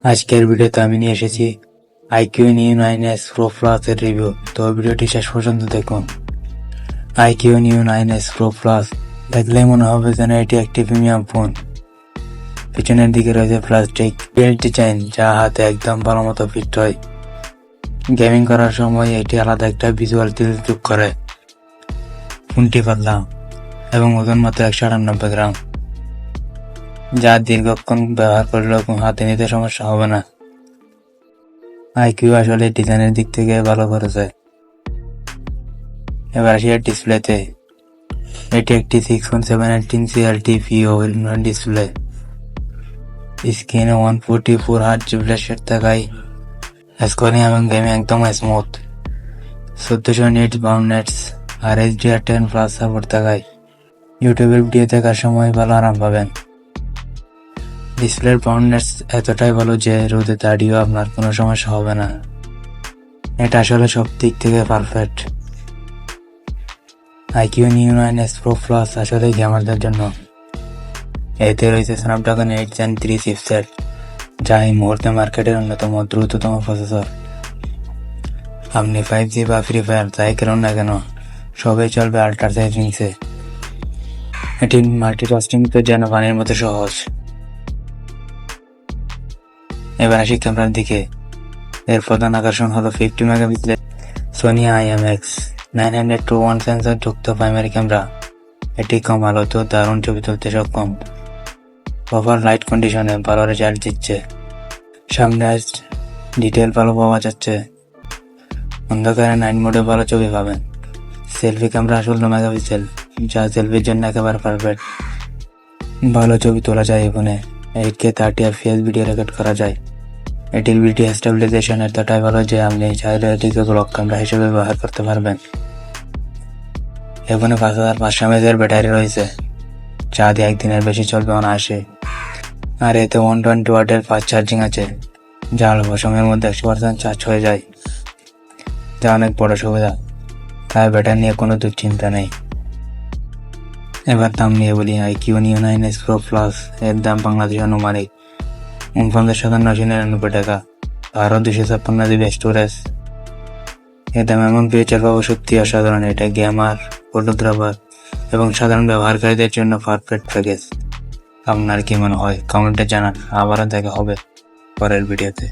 আজকের ভিডিওতে আমি নিয়ে এসেছি iQOO Neo 9S Pro Plus এর রিভিউ। তো ভিডিওটি শেষ পর্যন্ত দেখুন। IQ Neo 9S Pro Plus দেখলেই মনে হবে যেন এটি একটি প্রিমিয়াম ফোন। পিছনের দিকে রয়েছে প্লাস্টিক বেল্ট ডিজাইন, যা হাতে একদম ভালো মতো ফিট হয়। গেমিং করার সময় এটি আলাদা একটা ভিজুয়াল ফিল যোগ করে। ফোনটি পাতলা এবং ওজন মাত্র 198 গ্রাম, যা দীর্ঘক্ষণ ব্যবহার করলেও হাতে নিতে সমস্যা হবে না। আইকিউ আসলে ডিজাইনের দিক থেকে ভালো করেছে। এবার আসি এর ডিসপ্লেতে। এটি একটি 6.7 ইঞ্চি LTPO ডিসপ্লে। স্ক্রিনে 144 হার্জ রিফ্রেশ রেট থাকায় স্ক্রলিং এবং গেমিং একদম স্মুথ। 1400 নিটস বাউন্ডনেটস আর HDR10+ সাপোর্ট থাকায় ইউটিউবের ভিডিও দেখার সময় ভালো আরাম পাবেন। ডিসপ্লের বাউন্ডনেটস এতটাই ভালো যে রোদে দাঁড়িয়েও আপনার কোনো সমস্যা হবে না। এটা আসলে সব দিক থেকে perfect. IQOO Neo 9S Pro Plus আসলে গেমারদের জন্য। এতে রয়েছে স্ন্যাপড্রাগন 8 Gen 3 চিপসেট, যা এই মুহূর্তে মার্কেটের অন্যতম দ্রুততম প্রসেসর। আপনি 5G বা ফ্রি ফায়ার যাই খেলুন না কেন, সবই চলবে আল্ট্রা সেটিংসে। এটি মাল্টিটাস্কিং তো যেন পানির মতো সহজ। এবার আসি ক্যামেরার দিকে। এর প্রধান আকর্ষণ হলো 50 মেগাপিক্সেলের সোনি IMX 900-1 সেন্সর যুক্ত প্রাইমারি ক্যামেরা। এটি কম আলোতেও দারুণ ছবি তুলতে সক্ষম। ওভার লাইট কন্ডিশনে ভালো রেজাল্ট দিচ্ছে। সামনে ডিটেল ভালো পাওয়া যাচ্ছে। অন্ধকারে নাইট মোডে ভালো ছবি পাবেন। সেলফি ক্যামেরা 16 মেগাপিক্সেল, যা সেলফির জন্য একেবারে পারফেক্ট। ভালো ছবি তোলা যায় এই ফোনে। 8K 30 FPS ভিডিও রেকর্ড করা যায়। এটির ভিডিও স্টেবিলাইজেশন এতটাই ভালো যে আপনি চাইলে এটিকে ব্লক ক্যামেরা হিসেবে ব্যবহার করতে পারবেন। এখানে 5500 mAh ব্যাটারি রয়েছে, যা দিয়ে একদিনের বেশি চলবে অনায়াসে। আর এতে 120 ওয়াটের ফাস্ট চার্জিং আছে, যা অল্প সময়ের মধ্যে 100% চার্জ হয়ে যায়, যা অনেক বড় সুবিধা। তাই ব্যাটারি নিয়ে কোনো দুশ্চিন্তা নেই। এবার দাম নিয়ে বলি। IQ Neo 9S Pro Plus এর দাম বাংলাদেশ আনুমানিক 49,999 টাকা, আরও 256 GB স্টোরেজ। এর দাম এমন ফিচার পাবো সত্যি অসাধারণ। এটা গেমার, ফটোগ্রাফার এবং সাধারণ ব্যবহারকারীদের জন্য পারফেক্ট প্যাকেজ। আপনার কি মনে হয় কমেন্টে জানান। আবারও দেখা হবে পরের ভিডিওতে।